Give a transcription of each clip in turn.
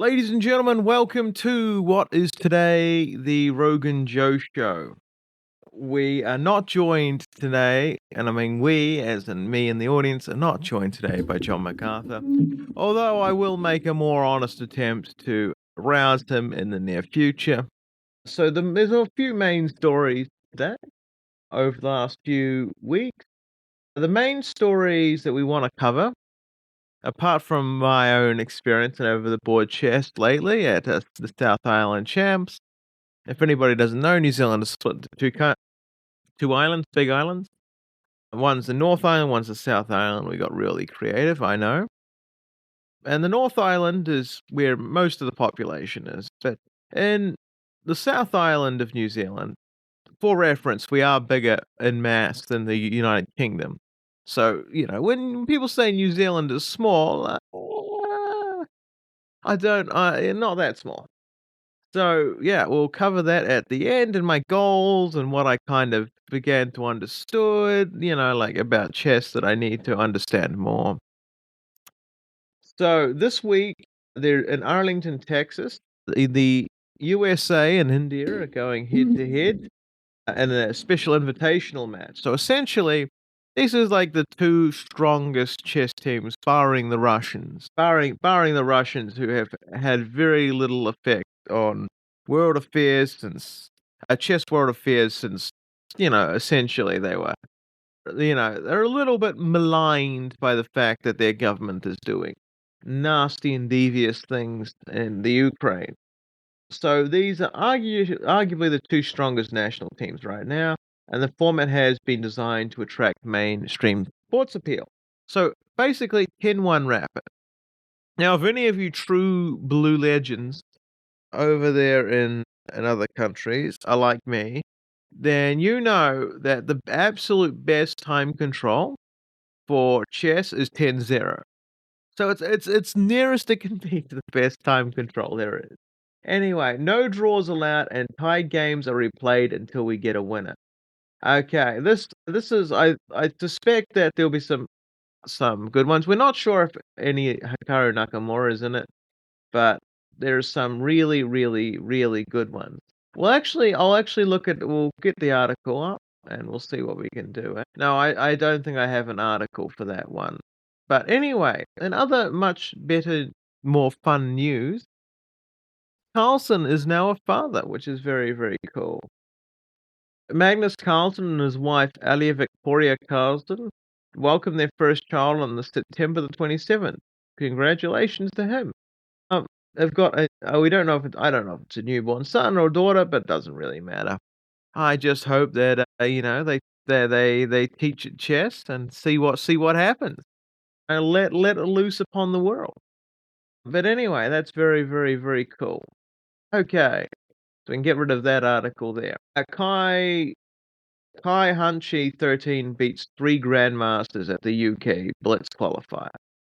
Ladies and gentlemen, welcome to what is today the Rogan Joe Show. We are not joined today, and I mean we, as in me and the audience, are not joined today by John MacArthur, although I will make a more honest attempt to rouse him in the near future. So there's a few main stories today over the last few weeks. The main stories that we want to cover, apart from my own experience and over the board chess lately at the South Island Champs. If anybody doesn't know, New Zealand is split into two islands, big islands. One's the North Island, one's the South Island. We got really creative, I know. And the North Island is where most of the population is. But in the South Island of New Zealand, for reference, we are bigger in mass than the United Kingdom. So, when people say New Zealand is small, not that small. So, yeah, we'll cover that at the end and my goals and what I kind of began to understood, like about chess that I need to understand more. So this week, they're in Arlington, Texas. The USA and India are going head to head in a special invitational match. So essentially, this is like the two strongest chess teams, barring the Russians, barring the Russians who have had very little effect on world affairs since chess world affairs since essentially they're a little bit maligned by the fact that their government is doing nasty and devious things in the Ukraine. So these are arguably the two strongest national teams right now, and the format has been designed to attract mainstream sports appeal. So basically, 10-1 rapid. Now, if any of you true blue legends over there in other countries are like me, then you know that the absolute best time control for chess is 10-0. So it's nearest it can be to the best time control there is. Anyway, no draws allowed and tied games are replayed until we get a winner. Okay, this is I suspect that there'll be some good ones. We're not sure if any Hikaru Nakamura is in it, but there's some really, really, really good ones. Well, actually, we'll get the article up and we'll see what we can do. No, I don't think I have an article for that one. But anyway, in other much better, more fun news, Carlsen is now a father, which is very, very cool. Magnus Carlsen and his wife, Alia Victoria Carlsen, welcomed their first child on September the 27th. Congratulations to him. They've got we don't know I don't know if it's a newborn son or daughter, but it doesn't really matter. I just hope that they teach at chess and see what happens and let it loose upon the world. But anyway, that's very, very, very cool. Okay, so we can get rid of that article there. Kai Hanache 13 beats 3 Grandmasters at the UK Blitz qualifier.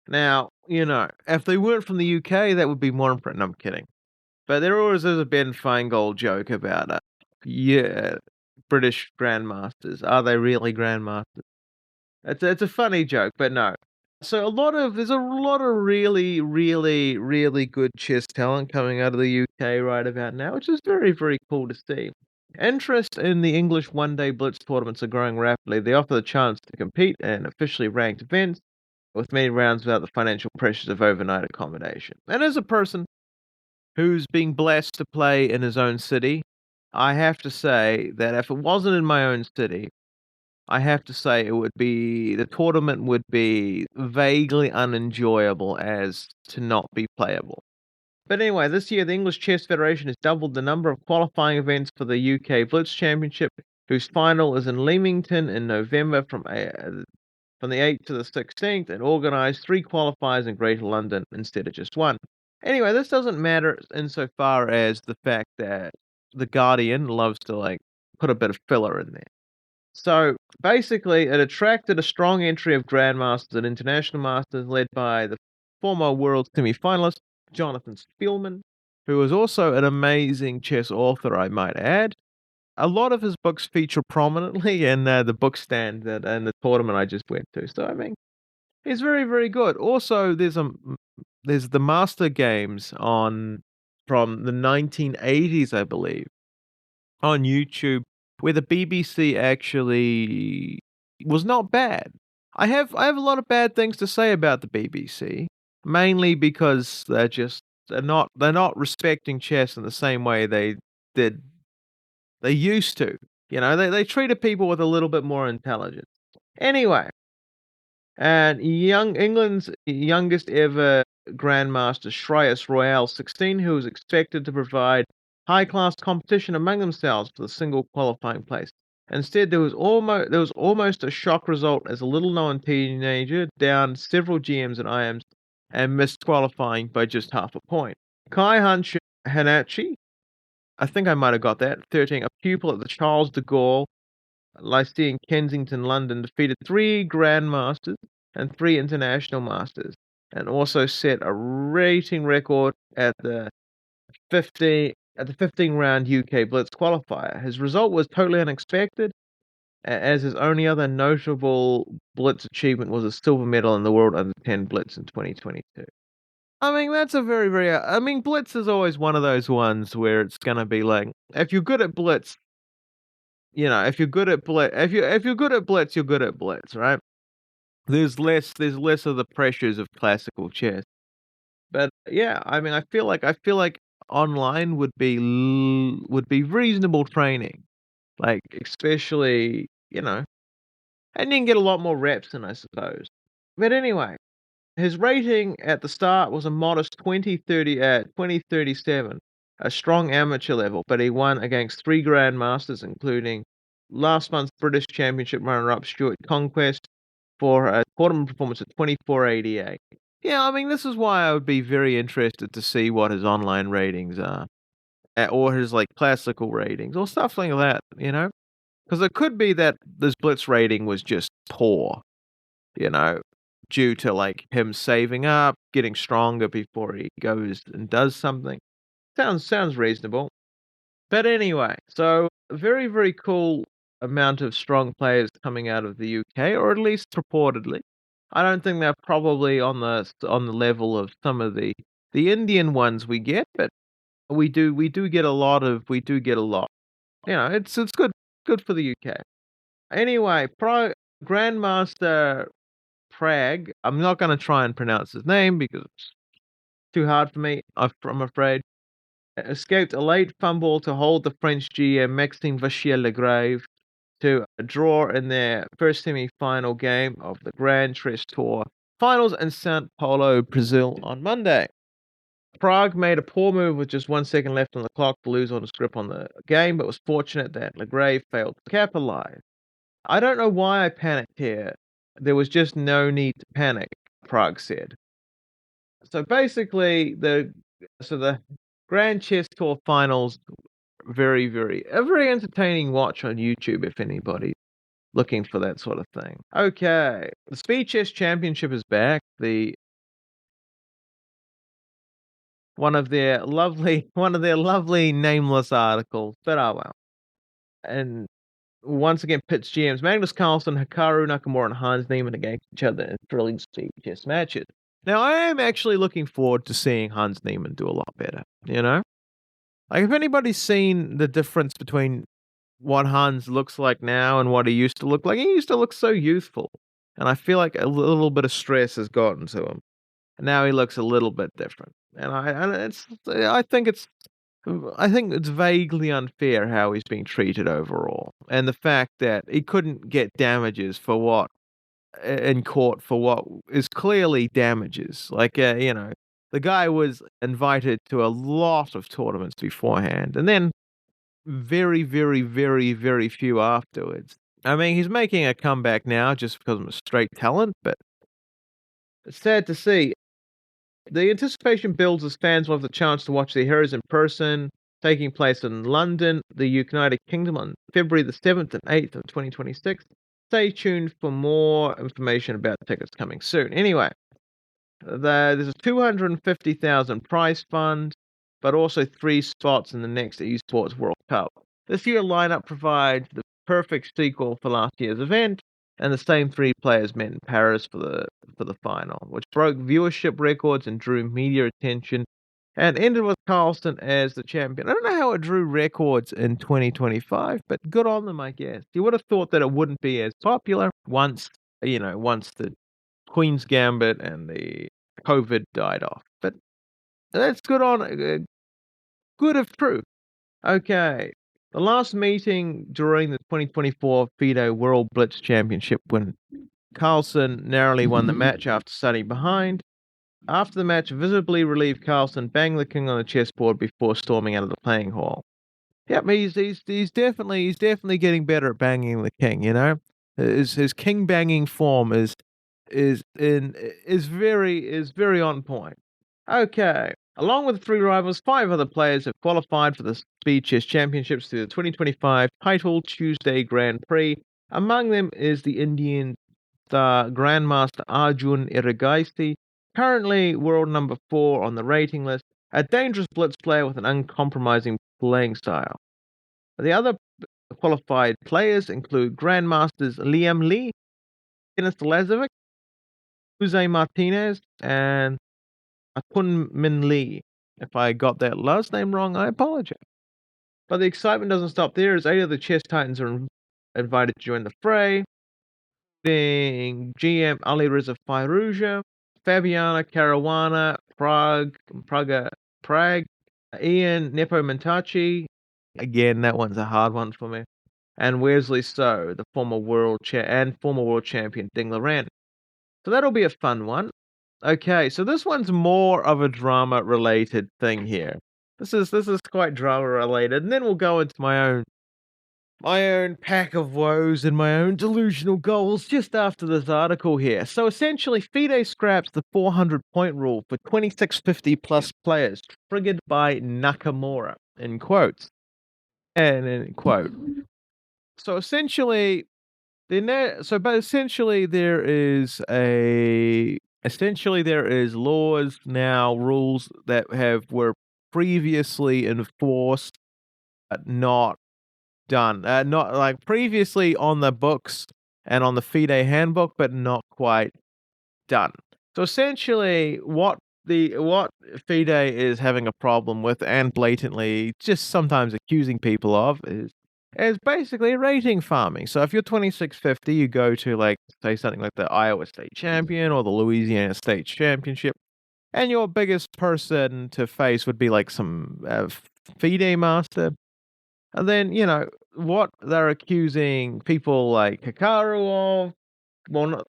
Now, if they weren't from the UK, that would be more impressive. No, I'm kidding. But there always is a Ben Feingold joke about it. Yeah, British Grandmasters. Are they really Grandmasters? It's a funny joke, but no. So there's a lot of really, really, really good chess talent coming out of the UK right about now, which is very, very cool to see. Interest in the English one-day blitz tournaments are growing rapidly. They offer the chance to compete in officially ranked events with many rounds without the financial pressures of overnight accommodation. And as a person who's being blessed to play in his own city, I have to say that if it wasn't in my own city, I have to say the tournament would be vaguely unenjoyable as to not be playable. But anyway, this year the English Chess Federation has doubled the number of qualifying events for the UK Blitz Championship, whose final is in Leamington in November from the 8th to the 16th, and organised 3 qualifiers in Greater London instead of just 1. Anyway, this doesn't matter insofar as the fact that The Guardian loves to, put a bit of filler in there. So, basically, it attracted a strong entry of Grandmasters and International Masters led by the former world semi-finalist, Jonathan Spielman, who is also an amazing chess author, I might add. A lot of his books feature prominently in the book stand and the tournament I just went to. So, I mean, he's very, very good. Also, there's there's the Master Games from the 1980s, I believe, on YouTube, where the BBC actually was not bad. I have a lot of bad things to say about the BBC, mainly because they're not respecting chess in the same way did they used to. They treated people with a little bit more intelligence. Anyway, and England's youngest ever Grandmaster, Shreyas Royale 16, who was expected to provide high-class competition among themselves for the single qualifying place. Instead, there was almost a shock result as a little-known teenager downed several GMs and IMs and missed qualifying by just half a point. Kai Hanache, I think I might have got that, 13, a pupil at the Charles de Gaulle Lyceum, Kensington, London, defeated 3 Grandmasters and 3 International Masters, and also set a rating record at the 15-round UK Blitz qualifier. His result was totally unexpected, as his only other notable Blitz achievement was a silver medal in the World Under 10 Blitz in 2022. I mean, that's a very, very. I mean, Blitz is always one of those ones where it's gonna be like, if you're good at Blitz, if you're good at blitz, if you're good at blitz, you're good at blitz, right? There's less of the pressures of classical chess. But yeah, I mean, I feel like online would be reasonable training, like especially and you can get a lot more reps in, I suppose. But anyway, his rating at the start was a modest 2037, a strong amateur level, but he won against 3 grandmasters, including last month's British Championship runner-up Stuart Conquest for a tournament performance at 2488. Yeah, I mean, this is why I would be very interested to see what his online ratings are, or his like classical ratings, or stuff like that. Because it could be that this Blitz rating was just poor, you know, due to like him saving up, getting stronger before he goes and does something. Sounds reasonable. But anyway, so very, very cool amount of strong players coming out of the UK, or at least purportedly. I don't think they're probably on the level of some of the Indian ones we get, but we do get a lot of we do get a lot. It's good for the UK. Anyway, Pro Grandmaster Prague. I'm not going to try and pronounce his name because it's too hard for me. I'm afraid. Escaped a late fumble to hold the French GM Maxime Vachier-Lagrave to a draw in their first semi-final game of the Grand Chess Tour finals in São Paulo, Brazil on Monday. Prague made a poor move with just 1 second left on the clock to lose on his grip on the game, but was fortunate that Lagrave failed to capitalize. I don't know why I panicked here. There was just no need to panic, Prague said. So basically, the Grand Chess Tour finals, a very entertaining watch on YouTube if anybody's looking for that sort of thing. Okay, the Speed Chess Championship is back. One of their lovely nameless articles, but oh well. And once again, pits GMs Magnus Carlsen, Hikaru Nakamura, and Hans Niemann against each other in thrilling speed chess matches. Now, I am actually looking forward to seeing Hans Niemann do a lot better. Like, if anybody's seen the difference between what Hans looks like now and what he used to look like, he used to look so youthful. And I feel like a little bit of stress has gotten to him. And now he looks a little bit different. I think it's vaguely unfair how he's being treated overall. And the fact that he couldn't get damages in court for what is clearly damages. Like, the guy was invited to a lot of tournaments beforehand, and then very, very, very, very few afterwards. I mean, he's making a comeback now just because of a straight talent, but it's sad to see. The anticipation builds as fans will have the chance to watch their heroes in person, taking place in London, the United Kingdom, on February the 7th and 8th of 2026. Stay tuned for more information about tickets coming soon. Anyway, there's a 250,000 prize fund, but also 3 spots in the next Esports World Cup. This year's lineup provides the perfect sequel for last year's event. and the same 3 players met in Paris for the final, which broke viewership records and drew media attention, and ended with Carlsen as the champion. I don't know how it drew records in 2025, but good on them, I guess. You would have thought that it wouldn't be as popular once the Queen's Gambit and the COVID died off, but that's good if true. Okay. The last meeting during the 2024 FIDE World Blitz Championship, when Carlsen narrowly won the match after starting behind. After the match, visibly relieved Carlsen banged the king on the chessboard before storming out of the playing hall. Yep, he's definitely getting better at banging the king, you know? His king banging form is in is very on point. Okay. Along with the 3 rivals, 5 other players have qualified for the Speed Chess Championships through the 2025 Title Tuesday Grand Prix. Among them is the Indian star Grandmaster Arjun Erigaisi, currently world number 4 on the rating list, a dangerous blitz player with an uncompromising playing style. The other qualified players include Grandmasters Liam Lee, Dennis Lazovic, Jose Martinez, and Akun Min Lee. If I got that last name wrong, I apologize. But the excitement doesn't stop there, as 8 of the chess titans are invited to join the fray, being GM Ali Reza Fairuja, Fabiano Caruana, Prague, Ian Nepomucci. Again, that one's a hard one for me. And Wesley So, the former world champion Ding Liren. So that'll be a fun one. Okay, so this one's more of a drama related thing here. This is quite drama related, and then we'll go into my own pack of woes and my own delusional goals just after this article here. So essentially, FIDE scraps the 400-point rule for 2650 plus players, triggered by Nakamura, in quotes. And in quote. So essentially, there is laws now, rules that were previously enforced, but not done. Not like previously on the books and on the FIDE handbook, but not quite done. So essentially, what FIDE is having a problem with, and blatantly just sometimes accusing people of, is basically rating farming. So if you're 2650, you go to, like, say something like the Iowa State Champion or the Louisiana State Championship, and your biggest person to face would be like some FIDE master. And then, what they're accusing people like Hikaru of, well, not,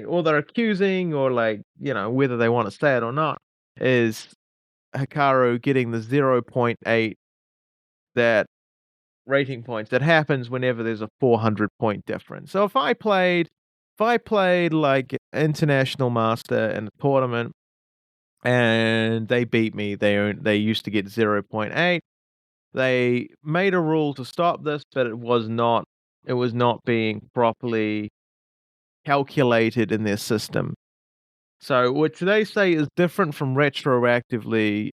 or they're accusing, or like, whether they want to say it or not, is Hikaru getting the zero point 0.8 that rating points that happens whenever there's a 400-point difference. So if I played like international master in a tournament and they beat me, they used to get 0.8. They made a rule to stop this, but it was not being properly calculated in their system. So, which they say is different from retroactively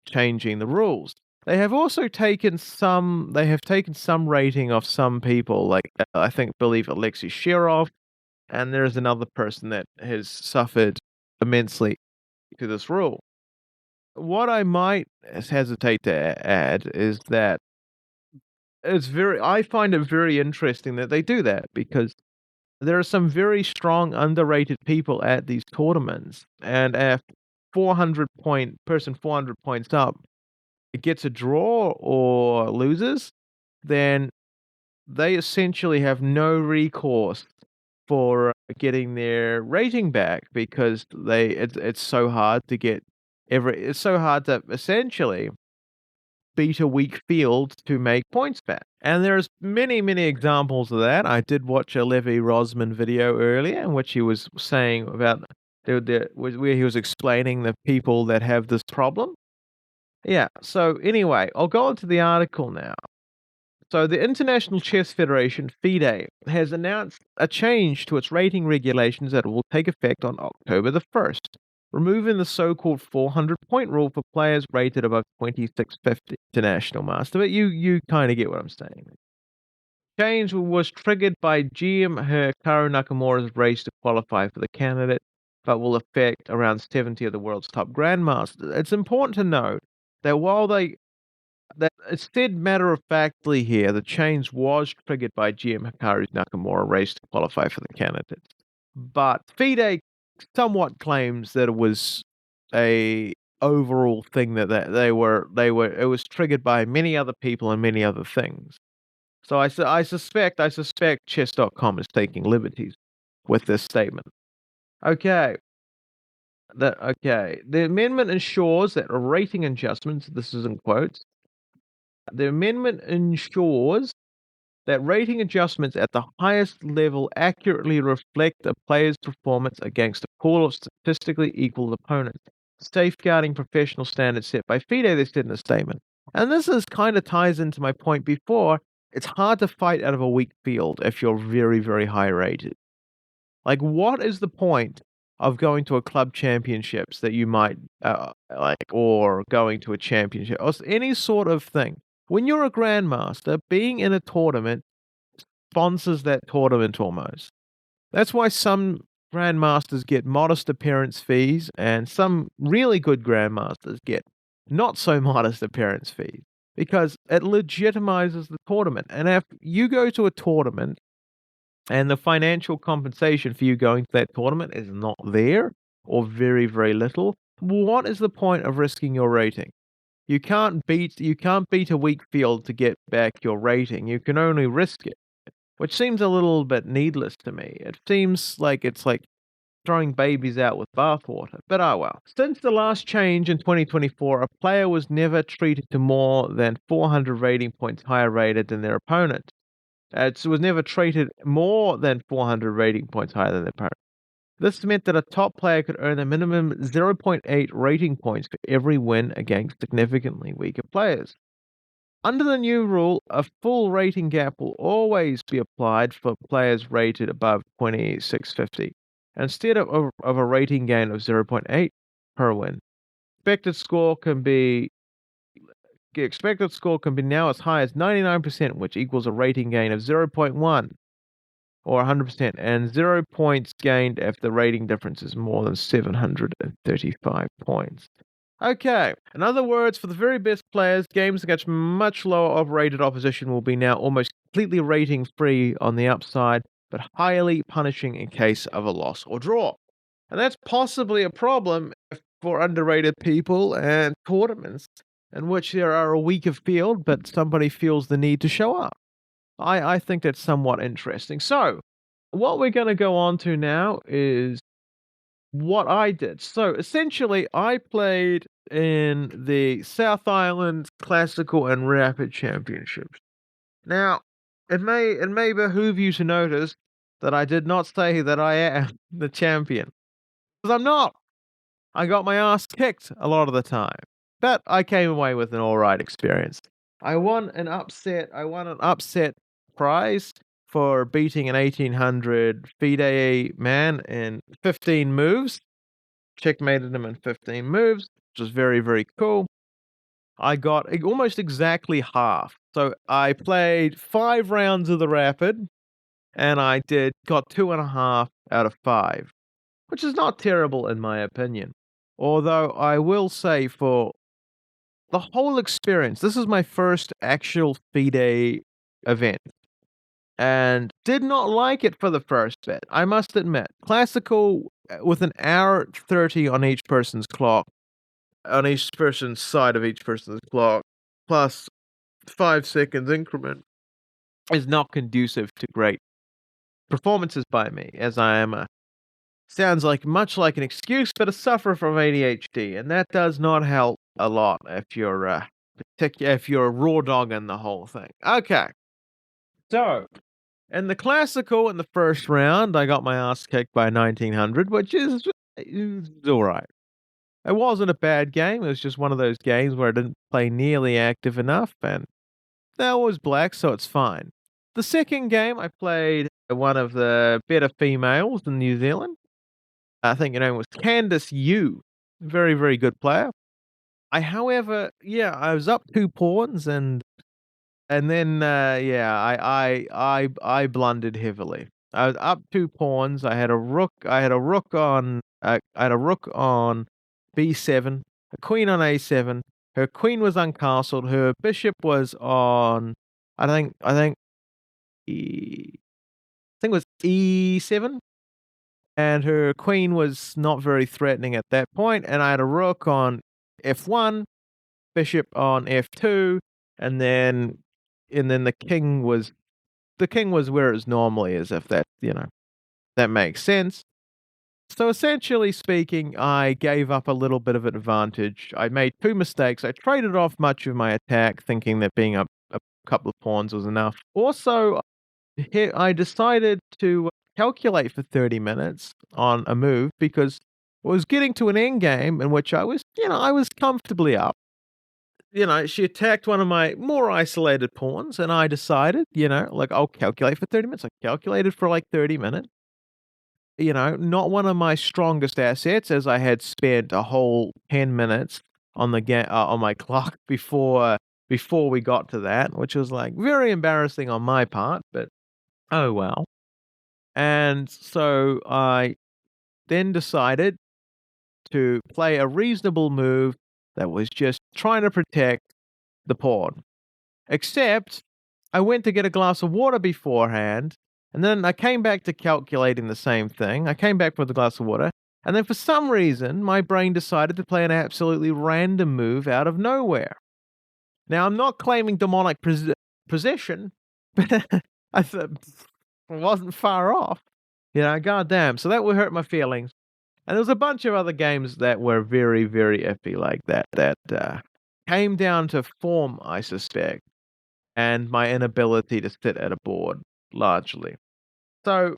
changing the rules. They have also taken some rating off some people, like believe Alexei Shirov, and there's another person that has suffered immensely to this rule. What I might hesitate to add is that I find it very interesting that they do that, because there are some very strong, underrated people at these tournaments, and if 400 points up, it gets a draw or loses, then they essentially have no recourse for getting their rating back, because it's so hard to essentially beat a weak field to make points back. And there's many, many examples of that. I did watch a Levi Rosman video earlier in which he was saying about where he was explaining the people that have this problem. Yeah, so anyway, I'll go into the article now. So the International Chess Federation, FIDE, has announced a change to its rating regulations that will take effect on October the 1st, removing the so-called 400-point rule for players rated above 2650 international master. But you kind of get what I'm saying. Change was triggered by GM Hikaru Nakamura's race to qualify for the candidate, but will affect around 70 of the world's top grandmasters. It's important to note that that it's said matter of factly here, the change was triggered by GM Hikaru Nakamura race to qualify for the candidate. But FIDE somewhat claims that it was a overall thing that it was triggered by many other people and many other things. So I suspect chess.com is taking liberties with this statement. Okay. The amendment ensures that rating adjustments, this is in quotes, the amendment ensures that rating adjustments at the highest level accurately reflect a player's performance against a pool of statistically equal opponents, safeguarding professional standards set by FIDE, they said in a statement. And this is kind of ties into my point before. It's hard to fight out of a weak field if you're very, very high rated. Like, what is the point of going to a club championships that you might or going to a championship or any sort of thing? When you're a grandmaster, being in a tournament sponsors that tournament almost. That's why some grandmasters get modest appearance fees, and some really good grandmasters get not so modest appearance fees because it legitimizes the tournament. And if you go to a tournament and the financial compensation for you going to that tournament is not there or very, very little, what is the point of risking your rating? You can't beat a weak field to get back your rating. You can only risk it, which seems a little bit needless to me. It seems like it's like throwing babies out with bathwater, but oh well. Since the last change in 2024, a player was never treated to more than 400 rating points higher rated than their opponent. It was never treated more than 400 rating points higher than their opponent. This meant that a top player could earn a minimum 0.8 rating points for every win against significantly weaker players. Under the new rule, a full rating gap will always be applied for players rated above 2650, instead of a rating gain of 0.8 per win. Expected score can be now as high as 99%, which equals a rating gain of 0.1 or 100%, and 0 points gained if the rating difference is more than 735 points. Okay, in other words, for the very best players, games against much lower rated opposition will be now almost completely rating free on the upside, but highly punishing in case of a loss or draw. And that's possibly a problem for underrated people and tournaments in which there are a weaker field, but somebody feels the need to show up. I think that's somewhat interesting. So, what we're going to go on to now is what I did. So, essentially, I played in the South Island Classical and Rapid Championships. Now, it may behoove you to notice that I did not say that I am the champion, because I'm not. I got my ass kicked a lot of the time, but I came away with an all right experience. I won an upset prize for beating an 1800 FIDE man in 15 moves. Checkmated him in 15 moves, which was very, very cool. I got almost exactly half. So I played 5 rounds of the Rapid, and I got 2.5 out of 5, which is not terrible in my opinion. Although I will say for the whole experience, this is my first actual FIDE event, and did not like it for the first bit, I must admit. Classical, with an hour 30 on each person's clock, on each person's side of each person's clock, plus 5 seconds increment, is not conducive to great performances by me, as I am sounds like much like an excuse, but a sufferer from ADHD, and that does not help a lot if you're raw dogging the whole thing. Okay, so in the classical, in the first round, I got my ass kicked by 1900, which is all right. It wasn't a bad game. It was just one of those games where I didn't play nearly active enough, and that was black, so it's fine. The second game, I played one of the better females in New Zealand. I think her name was Candice Yu. Very, very good player. I was up 2 pawns, and And then, yeah, I blundered heavily. I was up 2 pawns. I had a rook on B7, a queen on A7. Her queen was uncastled. Her bishop was on, I think it was E7, and her queen was not very threatening at that point. And I had a rook on F1, bishop on F2, and then the king was where it normally is, if that makes sense. So essentially speaking, I gave up a little bit of advantage. I made 2 mistakes. I traded off much of my attack, thinking that being up a couple of pawns was enough. Also, here I decided to calculate for 30 minutes on a move because I was getting to an end game in which I was comfortably up. She attacked one of my more isolated pawns, and I decided, like, I'll calculate for 30 minutes. I calculated for like 30 minutes. Not one of my strongest assets, as I had spent a whole 10 minutes on the on my clock before we got to that, which was like very embarrassing on my part, but oh well. And so I then decided to play a reasonable move that was just trying to protect the pawn. Except I went to get a glass of water beforehand, and then I came back to calculating the same thing. I came back with a glass of water, and then for some reason, my brain decided to play an absolutely random move out of nowhere. Now, I'm not claiming demonic possession, but I thought it wasn't far off. Goddamn. So that would hurt my feelings. And there was a bunch of other games that were very, very iffy like that came down to form, I suspect, and my inability to sit at a board largely. So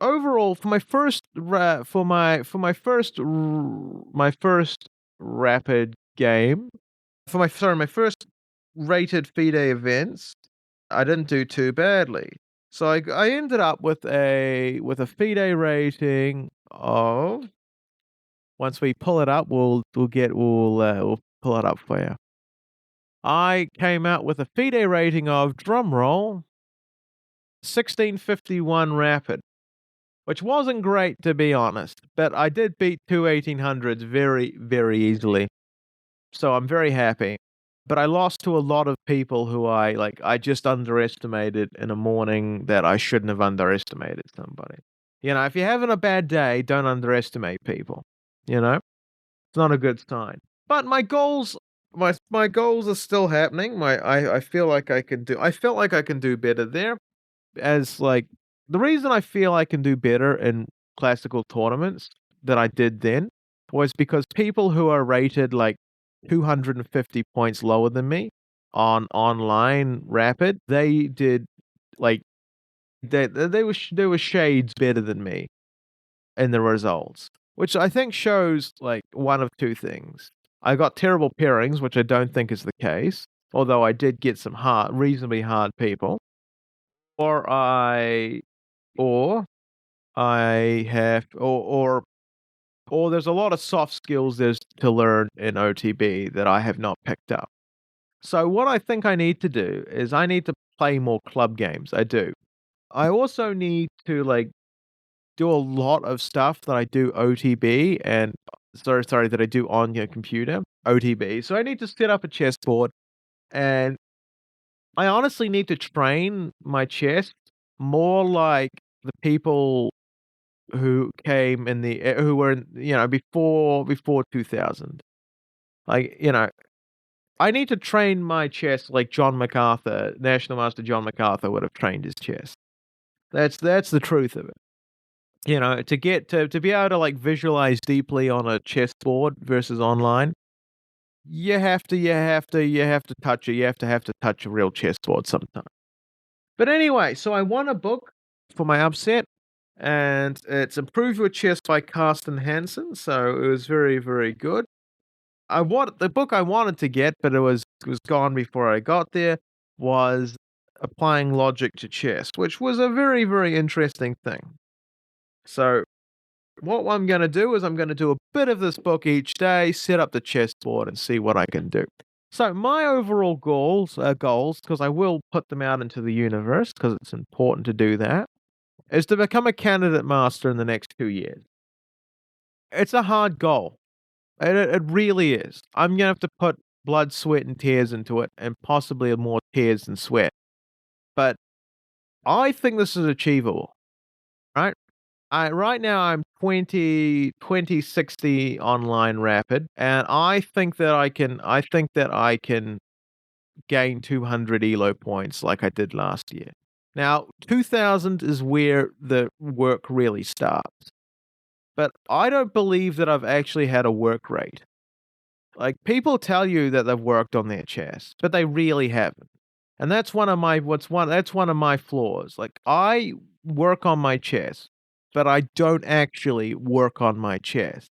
overall, for my first rapid game, my first rated FIDE events, I didn't do too badly. So I ended up with a FIDE rating of, once we pull it up, we'll pull it up for you. I came out with a FIDE rating of, drumroll, 1651 rapid, which wasn't great to be honest, but I did beat two 1800s very, very easily. So I'm very happy. But I lost to a lot of people who I just underestimated in a morning that I shouldn't have underestimated somebody. If you're having a bad day, don't underestimate people. It's not a good sign. But my goals are still happening. I feel like I felt like I can do better there. As like the reason I feel I can do better in classical tournaments than I did then was because people who are rated like 250 points lower than me on online rapid, they did like they were shades better than me in the results, which I think shows like one of two things. I got terrible pairings, which I don't think is the case, although I did get some reasonably hard people, or or I have, or there's a lot of soft skills there's to learn in OTB that I have not picked up. So what I think I need to do is I need to play more club games. I do. I also need to do a lot of stuff that I do OTB and sorry that I do on your computer OTB. So I need to set up a chessboard, and I honestly need to train my chess more like the people who came in the who were in, before 2000. Like, I need to train my chess like John MacArthur, National Master John MacArthur would have trained his chess. That's the truth of it. To be able to visualize deeply on a chessboard versus online, you have to touch it. You have to touch a real chessboard sometime. But anyway, so I won a book for my upset, and it's Improve Your Chess by Carsten Hansen. So it was very, very good. The book I wanted to get, but it was gone before I got there, was Applying Logic to Chess, which was a very, very interesting thing. So what I'm going to do is I'm going to do a bit of this book each day, set up the chessboard, and see what I can do. So my overall goals, because I will put them out into the universe because it's important to do that, is to become a candidate master in the next 2 years. It's a hard goal. It really is. I'm gonna have to put blood, sweat, and tears into it, and possibly more tears than sweat. But I think this is achievable, right? Right now I'm 20 60 online rapid, and I think that I can gain 200 elo points like I did last year. Now, 2000 is where the work really starts. But I don't believe that I've actually had a work rate. Like, people tell you that they've worked on their chess, but they really haven't. And that's one of my flaws. Like, I work on my chess, but I don't actually work on my chess.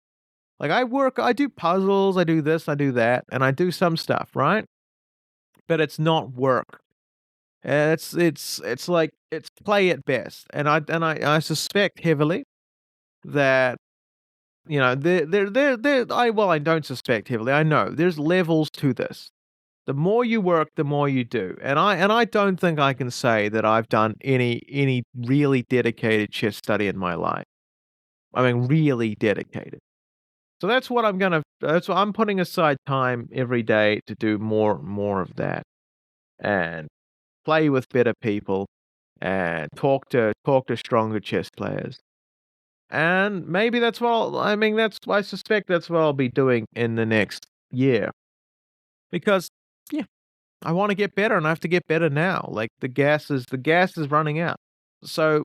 Like, I do puzzles, I do this, I do that, and I do some stuff, right? But it's not work. It's like it's play at best. And I suspect heavily that I don't suspect heavily. I know there's levels to this. The more you work, the more you do. And I don't think I can say that I've done any really dedicated chess study in my life. I mean, really dedicated. So that's what I'm putting aside time every day to do more of that and play with better people and talk to stronger chess players. And maybe I mean, I suspect that's what I'll be doing in the next year. Because, yeah, I want to get better and I have to get better now. Like the gas is running out. So,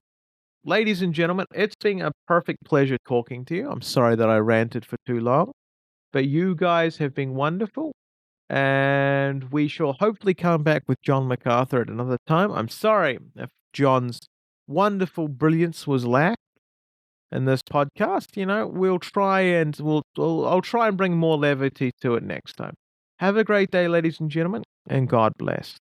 ladies and gentlemen, it's been a perfect pleasure talking to you. I'm sorry that I ranted for too long, but you guys have been wonderful. And we shall hopefully come back with John MacArthur at another time. I'm sorry if John's wonderful brilliance was lacked in this podcast. I'll try and bring more levity to it next time. Have a great day, ladies and gentlemen, and God bless.